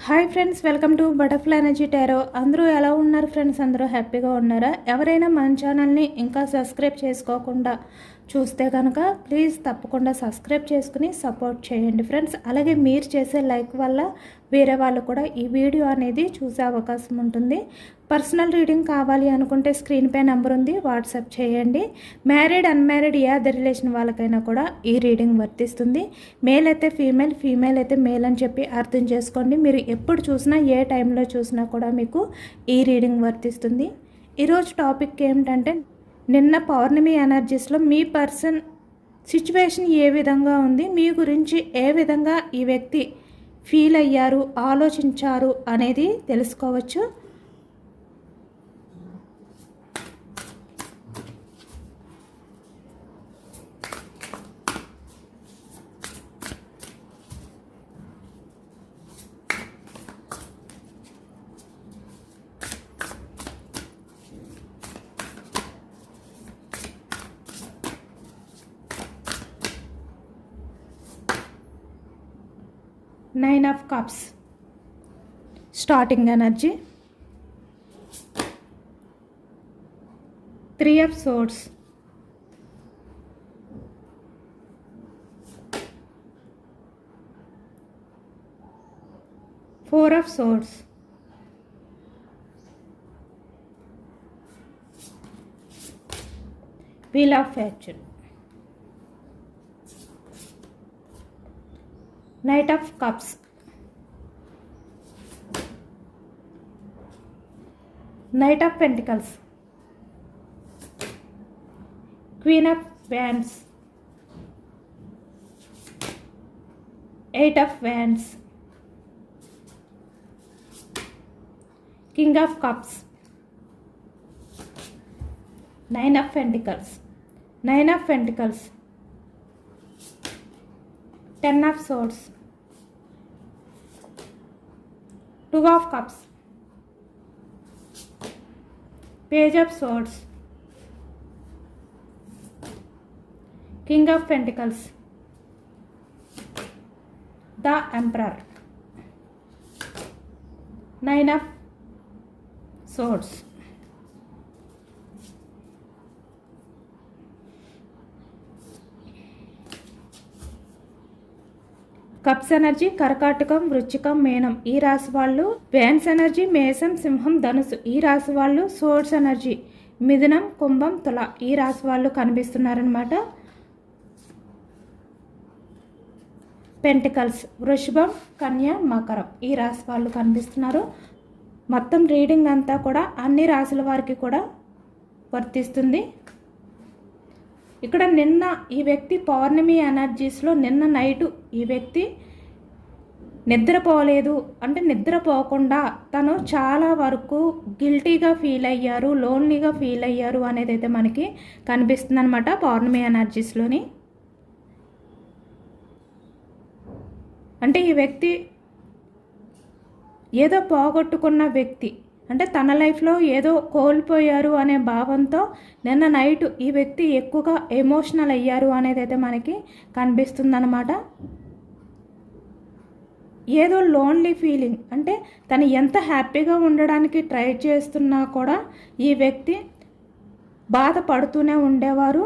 Hi friends, welcome to butterfly energy tarot. అందరూ ఎలా ఉన్నారు ఫ్రెండ్స్? అందరూ హ్యాపీగా ఉన్నారా? ఎవరైనా మన ఛానల్ని ఇంకా సబ్స్క్రైబ్ చేసుకోకుండా చూస్తే కనుక ప్లీజ్ తప్పకుండా సబ్స్క్రైబ్ చేసుకుని సపోర్ట్ చేయండి ఫ్రెండ్స్. అలాగే మీరు చేసే లైక్ వల్ల వేరే వాళ్ళు కూడా ఈ వీడియో అనేది చూసే అవకాశం ఉంటుంది. పర్సనల్ రీడింగ్ కావాలి అనుకుంటే స్క్రీన్ పై నెంబర్ ఉంది, వాట్సాప్ చేయండి. మ్యారీడ్ అన్మ్యారీడ్ ఏ అదర్ రిలేషన్ వాళ్ళకైనా కూడా ఈ రీడింగ్ వర్తిస్తుంది. మేల్ అయితే ఫీమేల్, ఫీమేల్ అయితే మేల్ అని చెప్పి అర్థం చేసుకోండి. మీరు ఎప్పుడు చూసినా ఏ టైంలో చూసినా కూడా మీకు ఈ రీడింగ్ వర్తిస్తుంది. ఈరోజు టాపిక్ ఏమిటంటే, నిన్న పౌర్ణమి ఎనర్జీస్లో మీ పర్సన్ సిచ్యువేషన్ ఏ విధంగా ఉంది, మీ గురించి ఏ విధంగా ఈ వ్యక్తి ఫీల్ అయ్యారు, ఆలోచించారు అనేది తెలుసుకోవచ్చు. Nine of Cups, starting energy. Three of Swords, Four of Swords, Wheel of Fortune, Knight of Cups, Knight of Pentacles, Queen of Wands, Eight of Wands, King of Cups, Nine of Pentacles, Nine of Pentacles, Ten of Swords, Two of Cups, Page of Swords, King of Pentacles, the Emperor, Nine of Swords. Cups energy కర్కాటకం, వృశ్చికం, మీనం ఈ రాశి వాళ్ళు. Wands energy మేషం, సింహం, ధనుసు ఈ రాశి వాళ్ళు. సోర్స్ ఎనర్జీ మిథునం, కుంభం, తుల ఈ రాశి వాళ్ళు కనిపిస్తున్నారనమాట. పెంటికల్స్ వృషభం, కన్య, మకరం ఈ రాశి వాళ్ళు కనిపిస్తున్నారు. మొత్తం రీడింగ్ అంతా కూడా అన్ని రాశుల వారికి కూడా వర్తిస్తుంది. ఇక్కడ నిన్న ఈ వ్యక్తి పౌర్ణమి ఎనర్జీస్లో నిన్న నైటు ఈ వ్యక్తి నిద్రపోలేదు, అంటే నిద్రపోకుండా తను చాలా వరకు గిల్టీగా ఫీల్ అయ్యారు, లోన్లీగా ఫీల్ అయ్యారు అనేది అయితే మనకి కనిపిస్తుంది అనమాట పౌర్ణమి ఎనర్జీస్లోని. అంటే ఈ వ్యక్తి ఏదో పోగొట్టుకున్న వ్యక్తి, అంటే తన లైఫ్లో ఏదో కోల్పోయారు అనే భావంతో నిన్న నైట్ ఈ వ్యక్తి ఎక్కువగా ఎమోషనల్ అయ్యారు అనేది అయితే మనకి కనిపిస్తుందన్నమాట. ఏదో లోన్లీ ఫీలింగ్, అంటే తను ఎంత హ్యాపీగా ఉండడానికి ట్రై చేస్తున్నా కూడా ఈ వ్యక్తి బాధపడుతూనే ఉండేవారు.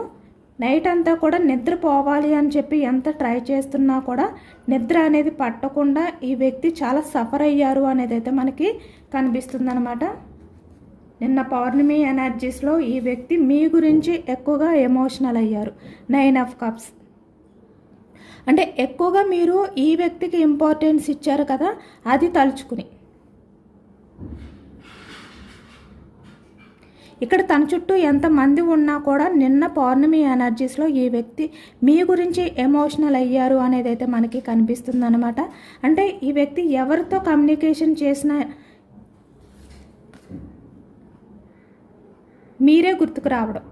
నైట్ అంతా కూడా నిద్రపోవాలి అని చెప్పి ఎంత ట్రై చేస్తున్నా కూడా నిద్ర అనేది పట్టకుండా ఈ వ్యక్తి చాలా సఫర్ అయ్యారు అనేది అయితే మనకి కనిపిస్తుందన్నమాట. నిన్న పౌర్ణమి ఎనర్జీస్లో ఈ వ్యక్తి మీ గురించి ఎక్కువగా ఎమోషనల్ అయ్యారు. నైన్ ఆఫ్ కప్స్ అంటే ఎక్కువగా మీరు ఈ వ్యక్తికి ఇంపార్టెన్స్ ఇచ్చారు కదా, అది తలుచుకుని ఇక్కడ తన చుట్టూ ఎంతమంది ఉన్నా కూడా నిన్న పౌర్ణమి ఎనర్జీస్లో ఈ వ్యక్తి మీ గురించి ఎమోషనల్ అయ్యారు అనేది అయితే మనకి కనిపిస్తుంది అనమాట. అంటే ఈ వ్యక్తి ఎవరితో కమ్యూనికేషన్ చేసినా మీరే గుర్తుకు రావడం,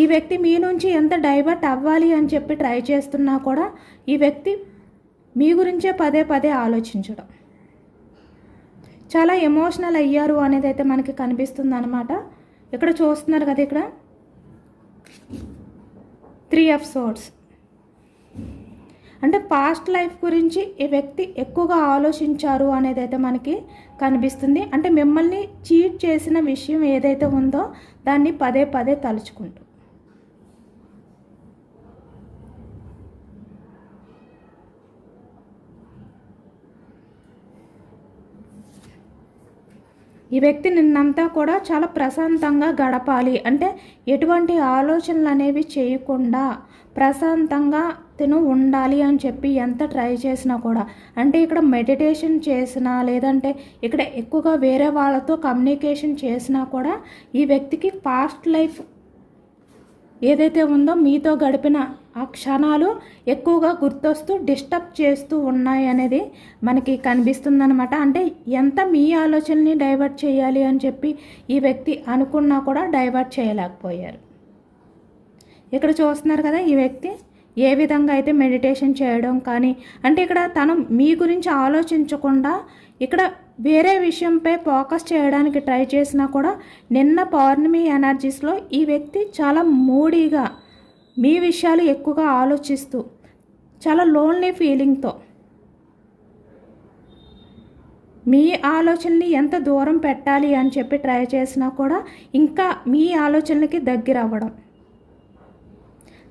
ఈ వ్యక్తి మీ నుంచి ఎంత డైవర్ట్ అవ్వాలి అని చెప్పి ట్రై చేస్తున్నా కూడా ఈ వ్యక్తి మీ గురించే పదే పదే ఆలోచించడం, చాలా ఎమోషనల్ అయ్యారు అనేది అయితే మనకి కనిపిస్తుంది అనమాట. ఇక్కడ చూస్తున్నారు కదా, ఇక్కడ 3 of Swords. అంటే పాస్ట్ లైఫ్ గురించి ఈ వ్యక్తి ఎక్కువగా ఆలోచించారు అనేది అయితే మనకి కనిపిస్తుంది. అంటే మిమ్మల్ని చీట్ చేసిన విషయం ఏదైతే ఉందో దాన్ని పదే పదే తలుచుకుంటూ. ఈ వ్యక్తి నిన్నంతా కూడా చాలా ప్రశాంతంగా గడపాలి, అంటే ఎటువంటి ఆలోచనలు అనేవి చేయకుండా ప్రశాంతంగా తిను ఉండాలి అని చెప్పి ఎంత ట్రై చేసినా కూడా, అంటే ఇక్కడ మెడిటేషన్ చేసినా లేదంటే ఇక్కడ ఎక్కువగా వేరే వాళ్ళతో కమ్యూనికేషన్ చేసినా కూడా ఈ వ్యక్తికి పాస్ట్ లైఫ్ ఏదైతే ఉందో మీతో గడిపిన ఆ క్షణాలు ఎక్కువగా గుర్తొస్తూ డిస్టర్బ్ చేస్తూ ఉన్నాయి అనేది మనకి కనిపిస్తుందన్నమాట. అంటే ఎంత మీ ఆలోచనని డైవర్ట్ చేయాలి అని చెప్పి ఈ వ్యక్తి అనుకున్నా కూడా డైవర్ట్ చేయలేకపోయారు. ఇక్కడ చూస్తున్నారు కదా, ఈ వ్యక్తి ఏ విధంగా అయితే మెడిటేషన్ చేయడం కానీ, అంటే ఇక్కడ తను మీ గురించి ఆలోచించకుండా ఇక్కడ వేరే విషయంపై ఫోకస్ చేయడానికి ట్రై చేసినా కూడా నిన్న పౌర్ణమి ఎనర్జీస్లో ఈ వ్యక్తి చాలా మూడీగా మీ విషయాలు ఎక్కువగా ఆలోచిస్తూ చాలా లోన్లీ ఫీలింగ్తో మీ ఆలోచనని ఎంత దూరం పెట్టాలి అని చెప్పి ట్రై చేసినా కూడా ఇంకా మీ ఆలోచనలకి దగ్గర అవ్వడం,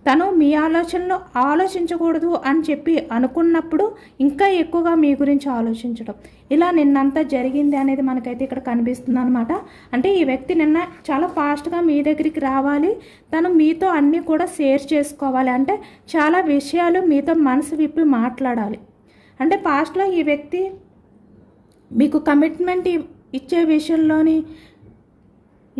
తను మీ ఆలోచనలో ఆలోచించకూడదు అని చెప్పి అనుకున్నప్పుడు ఇంకా ఎక్కువగా మీ గురించి ఆలోచించడం, ఇలా నిన్నంతా జరిగింది అనేది మనకైతే ఇక్కడ కనిపిస్తుంది అనమాట. అంటే ఈ వ్యక్తి నిన్న చాలా ఫాస్ట్గా మీ దగ్గరికి రావాలి, తను మీతో అన్నీ కూడా షేర్ చేసుకోవాలి, అంటే చాలా విషయాలు మీతో మనసు విప్పి మాట్లాడాలి. అంటే పాస్ట్లో ఈ వ్యక్తి మీకు కమిట్మెంట్ ఇచ్చే విషయంలోని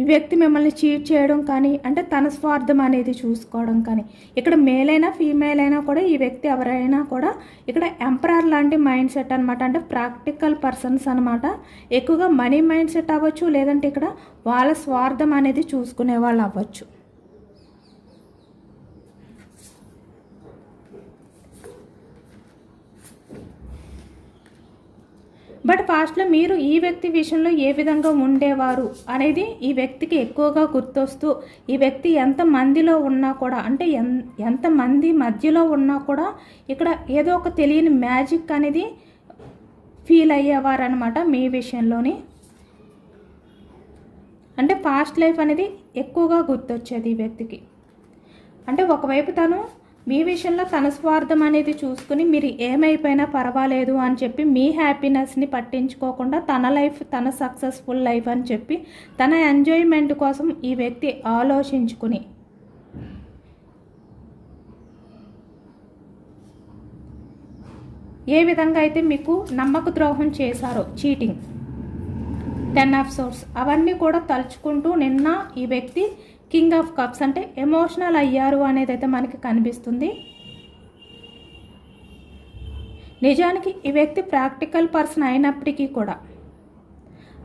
ఈ వ్యక్తి మిమ్మల్ని చీట్ చేయడం కానీ, అంటే తన స్వార్థం అనేది చూసుకోవడం కానీ, ఇక్కడ మేల్ అయినా ఫీమేల్ అయినా కూడా ఈ వ్యక్తి ఎవరైనా కూడా ఇక్కడ ఎంపరర్ లాంటి మైండ్ సెట్ అనమాట. అంటే ప్రాక్టికల్ పర్సన్స్ అనమాట. ఎక్కువగా మనీ మైండ్ సెట్ అవ్వచ్చు, లేదంటే ఇక్కడ వాళ్ళ స్వార్థం అనేది చూసుకునే వాళ్ళు అవ్వచ్చు. బట్ పాస్ట్లో మీరు ఈ వ్యక్తి విషయంలో ఏ విధంగా ఉండేవారు అనేది ఈ వ్యక్తికి ఎక్కువగా గుర్తొస్తూ, ఈ వ్యక్తి ఎంతమందిలో ఉన్నా కూడా, అంటే ఎంతమంది మధ్యలో ఉన్నా కూడా ఇక్కడ ఏదో ఒక తెలియని మ్యాజిక్ అనేది ఫీల్ అయ్యేవారు అనమాట మీ విషయంలోని. అంటే పాస్ట్ లైఫ్ అనేది ఎక్కువగా గుర్తొచ్చేది ఈ వ్యక్తికి. అంటే ఒకవైపు తను మీ విషయంలో తన స్వార్థం అనేది చూసుకుని మీరు ఏమైపోయినా పర్వాలేదు అని చెప్పి మీ హ్యాపీనెస్ని పట్టించుకోకుండా తన లైఫ్ తన సక్సెస్ఫుల్ లైఫ్ అని చెప్పి తన ఎంజాయ్మెంట్ కోసం ఈ వ్యక్తి ఆలోచించుకుని ఏ విధంగా అయితే మీకు నమ్మక ద్రోహం చేశారో, చీటింగ్, 10 ఆఫ్ సోర్స్, అవన్నీ కూడా తలుచుకుంటూ నిన్న ఈ వ్యక్తి కింగ్ ఆఫ్ కప్స్, అంటే ఎమోషనల్ అయ్యారు అనేది అయితే మనకి కనిపిస్తుంది. నిజానికి ఈ వ్యక్తి ప్రాక్టికల్ పర్సన్ అయినప్పటికీ కూడా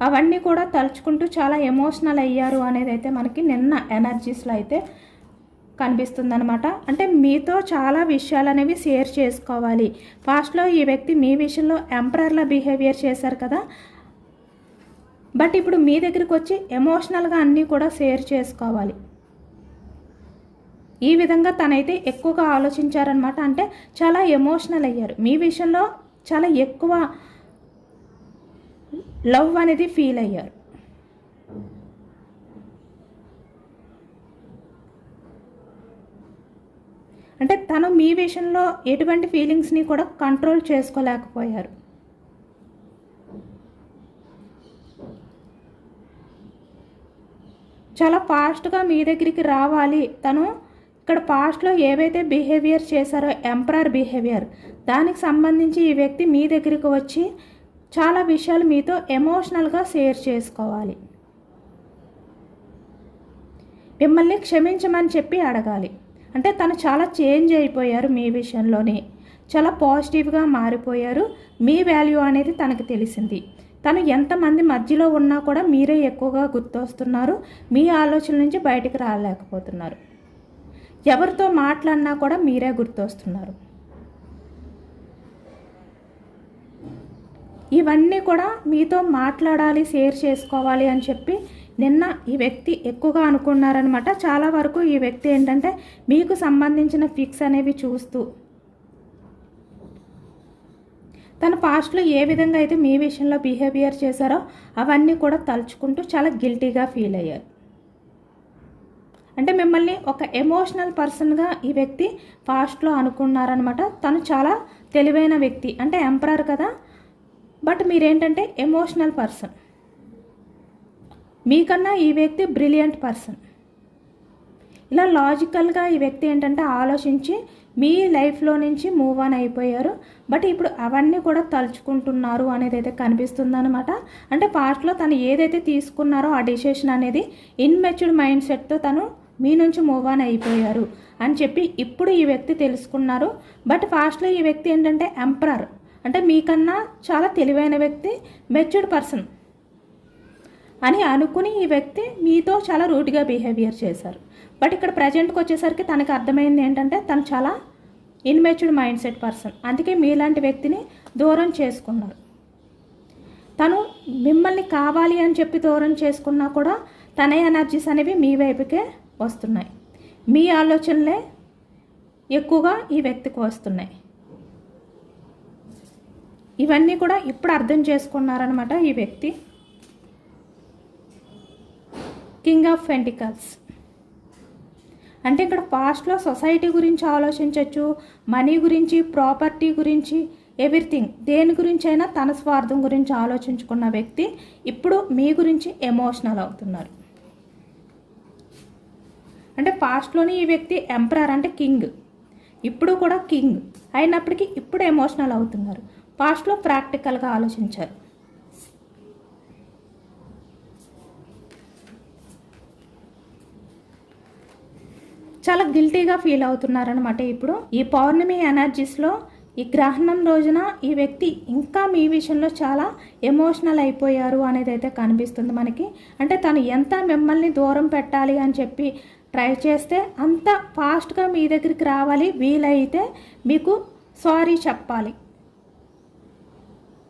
అవన్నీ కూడా తలుచుకుంటూ చాలా ఎమోషనల్ అయ్యారు అనేది అయితే మనకి నిన్న ఎనర్జీస్లో అయితే కనిపిస్తుందనమాట. అంటే మీతో చాలా విషయాలు అనేవి షేర్ చేసుకోవాలి. పాస్ట్లో ఈ వ్యక్తి మీ విషయంలో ఎంపరర్లా బిహేవియర్ చేశారు కదా, బట్ ఇప్పుడు మీ దగ్గరికి వచ్చి ఎమోషనల్గా అన్నీ కూడా షేర్ చేసుకోవాలి. ఈ విధంగా తనైతే ఎక్కువగా ఆలోచించారనమాట. అంటే చాలా ఎమోషనల్ అయ్యారు, మీ విషయంలో చాలా ఎక్కువ లవ్ అనేది ఫీల్ అయ్యారు. అంటే తను మీ విషయంలో ఎటువంటి ఫీలింగ్స్ని కూడా కంట్రోల్ చేసుకోలేకపోయారు. చాలా ఫాస్ట్గా మీ దగ్గరికి రావాలి తను. ఇక్కడ పాస్ట్లో ఏవైతే బిహేవియర్ చేశారో ఎంపరర్ బిహేవియర్, దానికి సంబంధించి ఈ వ్యక్తి మీ దగ్గరికి వచ్చి చాలా విషయాలు మీతో ఎమోషనల్గా షేర్ చేసుకోవాలి. మిమ్మల్ని క్షమించమని చెప్పి అడగాలి. అంటే తను చాలా చేంజ్ అయిపోయారు మీ విషయంలోనే, చాలా పాజిటివ్గా మారిపోయారు. మీ వాల్యూ అనేది తనకు తెలిసింది. తను ఎంతమంది మధ్యలో ఉన్నా కూడా మీరే ఎక్కువగా గుర్తొస్తున్నారు, మీ ఆలోచన నుంచి బయటికి రాలేకపోతున్నారు. ఎవరితో మాట్లాడినా కూడా మీరే గుర్తొస్తున్నారు. ఇవన్నీ కూడా మీతో మాట్లాడాలి, షేర్ చేసుకోవాలి అని చెప్పి నిన్న ఈ వ్యక్తి ఎక్కువగా అనుకున్నారనమాట. చాలా వరకు ఈ వ్యక్తి ఏంటంటే మీకు సంబంధించిన ఫిక్స్ అనేవి చూస్తూ తన పాస్ట్లో ఏ విధంగా అయితే మీ విషయంలో బిహేవియర్ చేశారో అవన్నీ కూడా తలుచుకుంటూ చాలా గిల్టీగా ఫీల్ అయ్యారు. అంటే మిమ్మల్ని ఒక ఎమోషనల్ పర్సన్గా ఈ వ్యక్తి పాస్ట్లో అనుకున్నారనమాట. తను చాలా తెలివైన వ్యక్తి, అంటే ఎంపరర్ కదా, బట్ మీరేంటంటే ఎమోషనల్ పర్సన్. మీకన్నా ఈ వ్యక్తి బ్రిలియంట్ పర్సన్. ఇలా లాజికల్గా ఈ వ్యక్తి ఏంటంటే ఆలోచించి మీ లైఫ్లో నుంచి మూవ్ ఆన్ అయిపోయారు. బట్ ఇప్పుడు అవన్నీ కూడా తలుచుకుంటున్నారు అనేది అయితే కనిపిస్తుందన్నమాట. అంటే పాస్ట్లో తను ఏదైతే తీసుకున్నారో ఆ డిసిషన్ అనేది ఇన్మెచ్యూర్డ్ మైండ్ సెట్తో తను మీ నుంచి మూవ్ ఆన్ అయిపోయారు అని చెప్పి ఇప్పుడు ఈ వ్యక్తి తెలుసుకున్నారు. బట్ పాస్ట్లో ఈ వ్యక్తి ఏంటంటే ఎంపరర్, అంటే మీకన్నా చాలా తెలివైన వ్యక్తి, మెచ్యూర్డ్ పర్సన్ అని అనుకుని ఈ వ్యక్తి మీతో చాలా రూడ్గా బిహేవియర్ చేశారు. బట్ ఇక్కడ ప్రజెంట్కి వచ్చేసరికి తనకు అర్థమైంది ఏంటంటే తను చాలా ఇన్మెచ్యూర్డ్ మైండ్ సెట్ పర్సన్, అందుకే మీలాంటి వ్యక్తిని దూరం చేసుకున్నారు. తను మిమ్మల్ని కావాలి అని చెప్పి దూరం చేసుకున్నా కూడా తన ఎనర్జీస్ అనేవి మీ వైపుకే వస్తున్నాయి. మీ ఆలోచనలే ఎక్కువగా ఈ వ్యక్తికి వస్తున్నాయి. ఇవన్నీ కూడా ఇప్పుడు అర్థం చేసుకున్నారనమాట ఈ వ్యక్తి. కింగ్ ఆఫ్ పెంటికల్స్ అంటే ఇక్కడ పాస్ట్లో సొసైటీ గురించి ఆలోచించవచ్చు, మనీ గురించి, ప్రాపర్టీ గురించి, ఎవ్రీథింగ్, దేని గురించి అయినా తన స్వార్థం గురించి ఆలోచించుకున్న వ్యక్తి ఇప్పుడు మీ గురించి ఎమోషనల్ అవుతున్నారు. అంటే పాస్ట్లోని ఈ వ్యక్తి ఎంపరర్ అంటే కింగ్, ఇప్పుడు కూడా కింగ్ అయినప్పటికీ ఇప్పుడు ఎమోషనల్ అవుతున్నారు. పాస్ట్లో ప్రాక్టికల్గా ఆలోచించారు. చాలా గిల్టీగా ఫీల్ అవుతున్నారనమాట. ఇప్పుడు ఈ పౌర్ణమి ఎనర్జీస్లో ఈ గ్రహణం రోజున ఈ వ్యక్తి ఇంకా మీ విషయంలో చాలా ఎమోషనల్ అయిపోయారు అనేది అయితే కనిపిస్తుంది మనకి. అంటే తను ఎంత మిమ్మల్ని దూరం పెట్టాలి అని చెప్పి ట్రై చేస్తే అంత ఫాస్ట్గా మీ దగ్గరికి రావాలి, వీలైతే మీకు సారీ చెప్పాలి,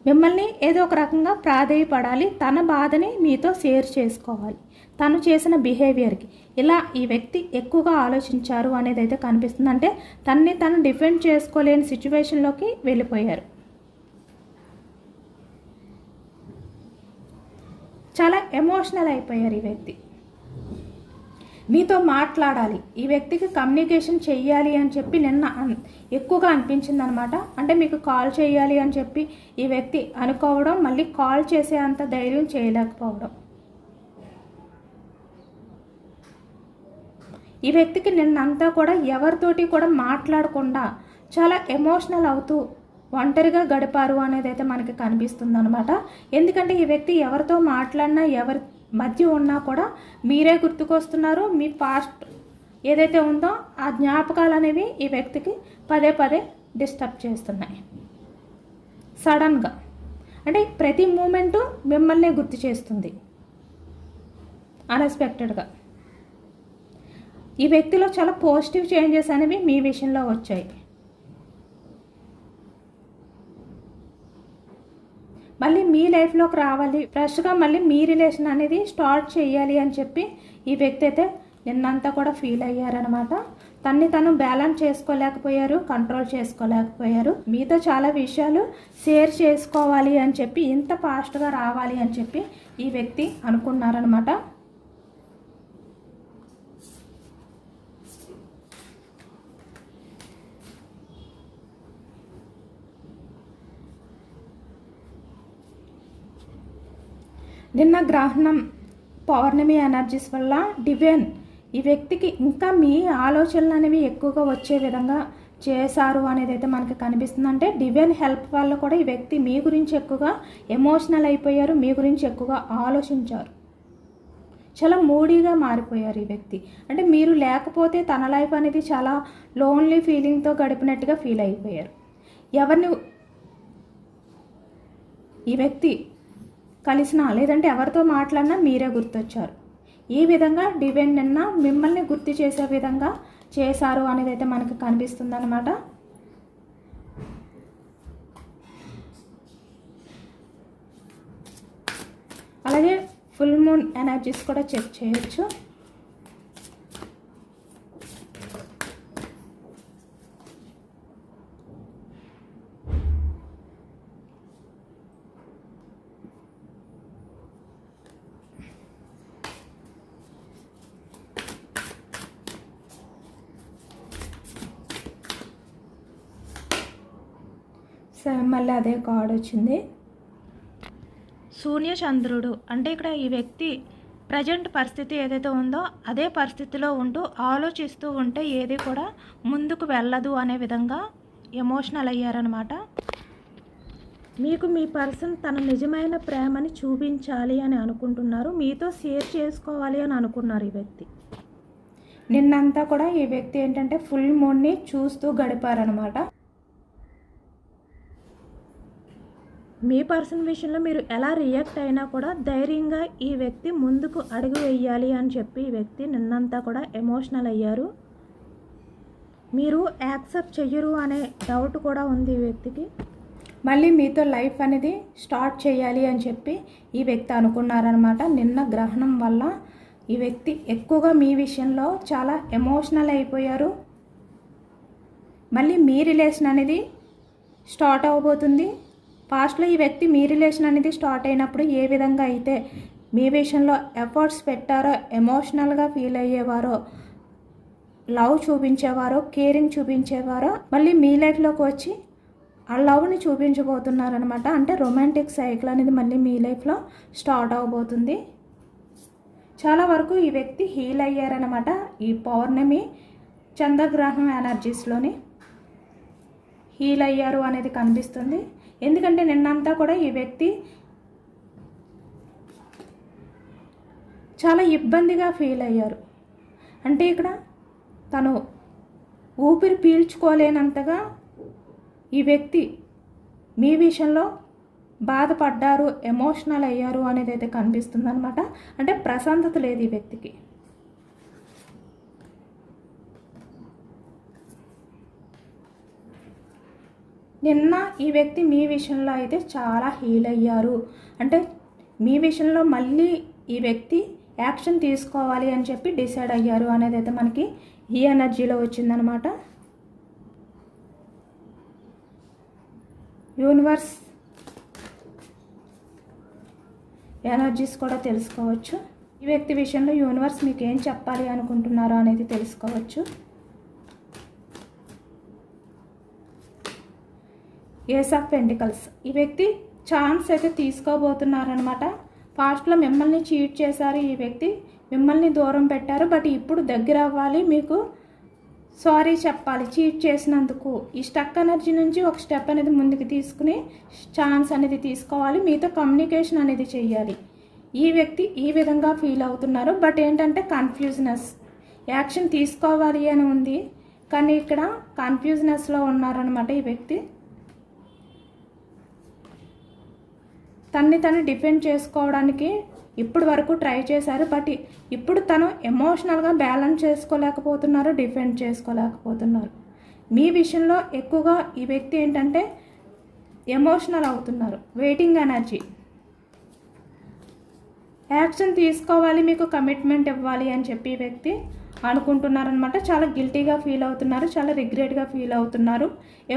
మిమ్మల్ని ఏదో ఒక రకంగా ప్రాధేయపడాలి, తన బాధని మీతో షేర్ చేసుకోవాలి తను చేసిన బిహేవియర్కి. ఇలా ఈ వ్యక్తి ఎక్కువగా ఆలోచించారు అనేది అయితే కనిపిస్తుంది. అంటే తన్ని తను డిఫెండ్ చేసుకోలేని సిచ్యువేషన్లోకి వెళ్ళిపోయారు. చాలా ఎమోషనల్ అయిపోయారు ఈ వ్యక్తి. మీతో మాట్లాడాలి, ఈ వ్యక్తికి కమ్యూనికేషన్ చెయ్యాలి అని చెప్పి నిన్న ఎక్కువగా అనిపించింది అనమాట. అంటే మీకు కాల్ చేయాలి అని చెప్పి ఈ వ్యక్తి అనుకోవడం, మళ్ళీ కాల్ చేసే అంత ధైర్యం చేయలేకపోవడం. ఈ వ్యక్తికి నిన్నంతా కూడా ఎవరితోటి కూడా మాట్లాడకుండా చాలా ఎమోషనల్ అవుతూ ఒంటరిగా గడిపారు అనేది అయితే మనకి కనిపిస్తుంది అనమాట. ఎందుకంటే ఈ వ్యక్తి ఎవరితో మాట్లాడినా, ఎవరి మధ్య ఉన్నా కూడా మీరే గుర్తుకొస్తున్నారు. మీ పాస్ట్ ఏదైతే ఉందో ఆ జ్ఞాపకాలు అనేవి ఈ వ్యక్తికి పదే పదే డిస్టర్బ్ చేస్తున్నాయి. సడన్గా అంటే ప్రతి మూమెంటు మిమ్మల్ని గుర్తు చేస్తుంది అన్ఎక్స్పెక్టెడ్గా. ఈ వ్యక్తిలో చాలా పాజిటివ్ చేంజెస్ అనేవి మీ విషయంలో వచ్చాయి. మళ్ళీ మీ లైఫ్లోకి రావాలి, ఫ్రెష్గా మళ్ళీ మీ రిలేషన్ అనేది స్టార్ట్ చేయాలి అని చెప్పి ఈ వ్యక్తి అయితే నిన్నంతా కూడా ఫీల్ అయ్యారనమాట. తన్ని తను బ్యాలెన్స్ చేసుకోలేకపోయారు, కంట్రోల్ చేసుకోలేకపోయారు. మీతో చాలా విషయాలు షేర్ చేసుకోవాలి అని చెప్పి, ఇంత ఫాస్ట్గా రావాలి అని చెప్పి ఈ వ్యక్తి అనుకున్నారనమాట. నిన్న గ్రహణం పౌర్ణమి ఎనర్జీస్ వల్ల డివైన్ ఈ వ్యక్తికి ఇంకా మీ ఆలోచనలు అనేవి ఎక్కువగా వచ్చే విధంగా చేశారు అనేది అయితే మనకి కనిపిస్తుంది. అంటే డివైన్ హెల్ప్ వల్ల కూడా ఈ వ్యక్తి మీ గురించి ఎక్కువగా ఎమోషనల్ అయిపోయారు, మీ గురించి ఎక్కువగా ఆలోచించారు, చాలా మూడీగా మారిపోయారు ఈ వ్యక్తి. అంటే మీరు లేకపోతే తన లైఫ్ అనేది చాలా లోన్లీ ఫీలింగ్తో గడిపినట్టుగా ఫీల్ అయిపోయారు. ఎవరిని ఈ వ్యక్తి కలిసినా లేదంటే ఎవరితో మాట్లాడినా మీరే గుర్తొచ్చారు. ఈ విధంగా డివైన్ నిన్న మిమ్మల్ని గుర్తు చేసే విధంగా చేశారు అనేది అయితే మనకు కనిపిస్తుంది అనమాట. అలాగే ఫుల్ మూన్ ఎనర్జీస్ కూడా చెక్ చేయొచ్చు. మళ్ళీ అదే కార్డ్ వచ్చింది. శూన్య చంద్రుడు అంటే ఇక్కడ ఈ వ్యక్తి ప్రజెంట్ పరిస్థితి ఏదైతే ఉందో అదే పరిస్థితిలో ఉంటూ ఆలోచిస్తూ ఉంటే ఏది కూడా ముందుకు వెళ్ళదు అనే విధంగా ఎమోషనల్ అయ్యారనమాట. మీకు మీ పర్సన్ తన నిజమైన ప్రేమని చూపించాలి అని అనుకుంటున్నారు, మీతో షేర్ చేసుకోవాలి అని అనుకున్నారు ఈ వ్యక్తి. నిన్నంతా కూడా ఈ వ్యక్తి ఏంటంటే ఫుల్ మూన్ని చూస్తూ గడిపారనమాట. మీ పర్సన్ విషయంలో మీరు ఎలా రియాక్ట్ అయినా కూడా ధైర్యంగా ఈ వ్యక్తి ముందుకు అడుగు వేయాలి అని చెప్పి ఈ వ్యక్తి నిన్నంతా కూడా ఎమోషనల్ అయ్యారు. మీరు యాక్సెప్ట్ చెయ్యరు అనే డౌట్ కూడా ఉంది ఈ వ్యక్తికి. మళ్ళీ మీతో లైఫ్ అనేది స్టార్ట్ చేయాలి అని చెప్పి ఈ వ్యక్తి అనుకున్నారనమాట. నిన్న గ్రహణం వల్ల ఈ వ్యక్తి ఎక్కువగా మీ విషయంలో చాలా ఎమోషనల్ అయిపోయారు. మళ్ళీ మీ రిలేషన్ అనేది స్టార్ట్ అవబోతుంది. పాస్ట్లో ఈ వ్యక్తి మీ రిలేషన్ అనేది స్టార్ట్ అయినప్పుడు ఏ విధంగా అయితే మీ విషయంలో ఎఫర్ట్స్ పెట్టారో, ఎమోషనల్గా ఫీల్ అయ్యేవారో, లవ్ చూపించేవారో, కేరింగ్ చూపించేవారో, మళ్ళీ మీ లైఫ్లోకి వచ్చి ఆ లవ్ని చూపించబోతున్నారనమాట. అంటే రొమాంటిక్ సైకిల్ అనేది మళ్ళీ మీ లైఫ్లో స్టార్ట్ అవబోతుంది. చాలా వరకు ఈ వ్యక్తి హీల్ అయ్యారనమాట. ఈ పౌర్ణమి చంద్రగ్రహణం ఎనర్జీస్లోని హీల్ అయ్యారు అనేది కనిపిస్తుంది. ఎందుకంటే నిన్నంతా కూడా ఈ వ్యక్తి చాలా ఇబ్బందిగా ఫీల్ అయ్యారు. అంటే ఇక్కడ తను ఊపిరి పీల్చుకోలేనంతగా ఈ వ్యక్తి మీ విషయంలో బాధపడ్డారు, ఎమోషనల్ అయ్యారు అనేది అయితే కనిపిస్తుంది అనమాట. అంటే ప్రశాంతత లేదు ఈ వ్యక్తికి. నిన్న ఈ వ్యక్తి మీ విషయంలో అయితే చాలా హీల్ అయ్యారు. అంటే మీ విషయంలో మళ్ళీ ఈ వ్యక్తి యాక్షన్ తీసుకోవాలి అని చెప్పి డిసైడ్ అయ్యారు అనేది అయితే మనకి ఈ ఎనర్జీలో వచ్చిందనమాట. యూనివర్స్ ఎనర్జీస్ కూడా తెలుసుకోవచ్చు. ఈ వ్యక్తి విషయంలో యూనివర్స్ మీకు ఏం చెప్పాలి అనుకుంటున్నారో అనేది తెలుసుకోవచ్చు. ఏస్ ఆఫ్ పెంటికల్స్ ఈ వ్యక్తి ఛాన్స్ అయితే తీసుకోబోతున్నారనమాట. పాస్ట్లో మిమ్మల్ని చీట్ చేశారు ఈ వ్యక్తి, మిమ్మల్ని దూరం పెట్టారు. బట్ ఇప్పుడు దగ్గర అవ్వాలి, మీకు సారీ చెప్పాలి చీట్ చేసినందుకు. ఈ స్టక్ ఎనర్జీ నుంచి ఒక స్టెప్ అనేది ముందుకు తీసుకుని ఛాన్స్ అనేది తీసుకోవాలి, మీతో కమ్యూనికేషన్ అనేది చేయాలి. ఈ వ్యక్తి ఈ విధంగా ఫీల్ అవుతున్నారు. బట్ ఏంటంటే కన్ఫ్యూజ్నెస్, యాక్షన్ తీసుకోవాలి అని ఉంది కానీ ఇక్కడ కన్ఫ్యూజ్నెస్లో ఉన్నారనమాట. ఈ వ్యక్తి తన్ని తను డిఫెండ్ చేసుకోవడానికి ఇప్పుడు వరకు ట్రై చేశారు. బట్ ఇప్పుడు తను ఎమోషనల్గా బ్యాలెన్స్ చేసుకోలేకపోతున్నారు, డిఫెండ్ చేసుకోలేకపోతున్నారు. మీ విషయంలో ఎక్కువగా ఈ వ్యక్తి ఏంటంటే ఎమోషనల్ అవుతున్నారు. వెయిటింగ్ ఎనర్జీ, యాక్షన్ తీసుకోవాలి, మీకు కమిట్మెంట్ ఇవ్వాలి అని చెప్పి ఈ వ్యక్తి అనుకుంటున్నారనమాట. చాలా గిల్టీగా ఫీల్ అవుతున్నారు, చాలా రిగ్రెట్గా ఫీల్ అవుతున్నారు,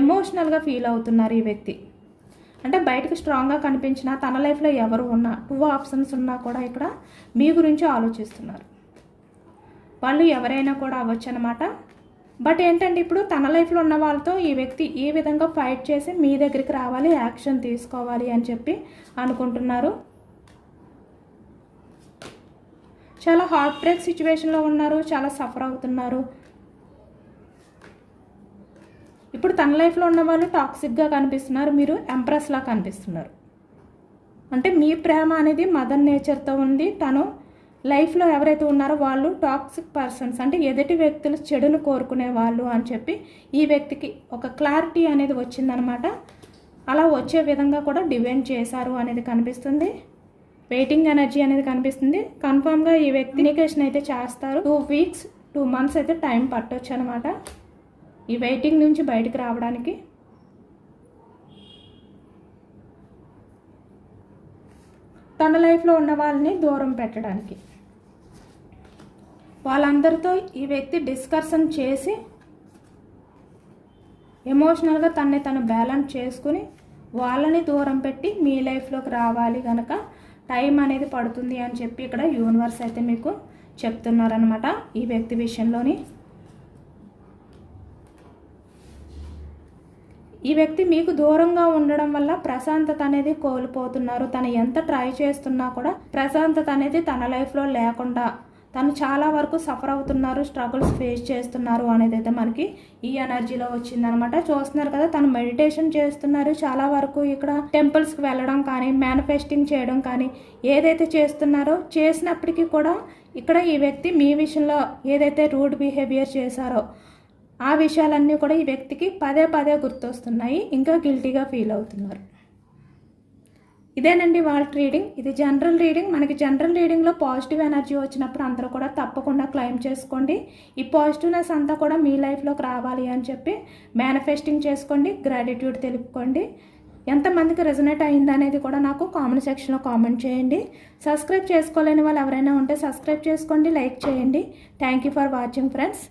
ఎమోషనల్గా ఫీల్ అవుతున్నారు ఈ వ్యక్తి. అంటే బయటకు స్ట్రాంగ్గా కనిపించిన తన లైఫ్లో ఎవరు ఉన్నా, 2 ఆప్షన్స్ ఉన్నా కూడా ఇక్కడ మీ గురించి ఆలోచిస్తున్నారు. వాళ్ళు ఎవరైనా కూడా అవ్వచ్చు అనమాట. బట్ ఏంటంటే ఇప్పుడు తన లైఫ్లో ఉన్న వాళ్ళతో ఈ వ్యక్తి ఈ విధంగా ఫైట్ చేసి మీ దగ్గరికి రావాలి, యాక్షన్ తీసుకోవాలి అని చెప్పి అనుకుంటున్నారు. చాలా హార్ట్ బ్రేక్ సిచ్యువేషన్లో ఉన్నారు, చాలా సఫర్ అవుతున్నారు. ఇప్పుడు తన లైఫ్లో ఉన్న వాళ్ళు టాక్సిక్గా కనిపిస్తున్నారు, మీరు ఎంప్రెస్లా కనిపిస్తున్నారు. అంటే మీ ప్రేమ అనేది మదర్ నేచర్తో ఉంది. తను లైఫ్లో ఎవరైతే ఉన్నారో వాళ్ళు టాక్సిక్ పర్సన్స్, అంటే ఎదుటి వ్యక్తులు చెడును కోరుకునే వాళ్ళు అని చెప్పి ఈ వ్యక్తికి ఒక క్లారిటీ అనేది వచ్చిందనమాట. అలా వచ్చే విధంగా కూడా డివైన్ చేశారు అనేది కనిపిస్తుంది. వెయిటింగ్ ఎనర్జీ అనేది కనిపిస్తుంది. కన్ఫామ్గా ఈ వ్యక్తి కమ్యూనికేషన్ అయితే చేస్తారు. 2 వీక్స్ 2 మంత్స్ అయితే టైం పట్టొచ్చు అనమాట ఈ వెయిటింగ్ నుంచి బయటకు రావడానికి. తన లైఫ్లో ఉన్న వాళ్ళని దూరం పెట్టడానికి వాళ్ళందరితో ఈ వ్యక్తి డిస్కషన్ చేసి ఎమోషనల్గా తనని తను బ్యాలెన్స్ చేసుకుని వాళ్ళని దూరం పెట్టి మీ లైఫ్లోకి రావాలి కనుక టైం అనేది పడుతుంది అని చెప్పి ఇక్కడ యూనివర్స్ అయితే మీకు చెప్తున్నారనమాట ఈ వ్యక్తి విషయంలోని. ఈ వ్యక్తి మీకు దూరంగా ఉండడం వల్ల ప్రశాంతత అనేది కోల్పోతున్నారు. తను ఎంత ట్రై చేస్తున్నా కూడా ప్రశాంతత అనేది తన లైఫ్లో లేకుండా తను చాలా వరకు సఫర్ అవుతున్నారు, స్ట్రగుల్స్ ఫేస్ చేస్తున్నారు అనేది అయితే మనకి ఈ ఎనర్జీలో వచ్చిందనమాట. చూస్తున్నారు కదా, తను మెడిటేషన్ చేస్తున్నారు. చాలా వరకు ఇక్కడ టెంపుల్స్కి వెళ్ళడం కానీ మేనిఫెస్టింగ్ చేయడం కానీ ఏదైతే చేస్తున్నారో చేసినప్పటికీ కూడా ఇక్కడ ఈ వ్యక్తి మీ విషయంలో ఏదైతే రూడ్ బిహేవియర్ చేశారో ఆ విషయాలన్నీ కూడా ఈ వ్యక్తికి పదే పదే గుర్తొస్తున్నాయి. ఇంకా గిల్టీగా ఫీల్ అవుతున్నారు. ఇదేనండి వాళ్ళ రీడింగ్. ఇది జనరల్ రీడింగ్. మనకి జనరల్ రీడింగ్లో పాజిటివ్ ఎనర్జీ వచ్చినప్పుడు అందరూ కూడా తప్పకుండా క్లెయిమ్ చేసుకోండి. ఈ పాజిటివ్నెస్ అంతా కూడా మీ లైఫ్లోకి రావాలి అని చెప్పి మేనిఫెస్టింగ్ చేసుకోండి, గ్రాటిట్యూడ్ తెలుపుకోండి. ఎంతమందికి రెజొనేట్ అయింది అనేది కూడా నాకు కామెంట్ సెక్షన్లో కామెంట్ చేయండి. సబ్స్క్రైబ్ చేసుకోలేని వాళ్ళు ఎవరైనా ఉంటే సబ్స్క్రైబ్ చేసుకోండి, లైక్ చేయండి. Thank you for watching friends.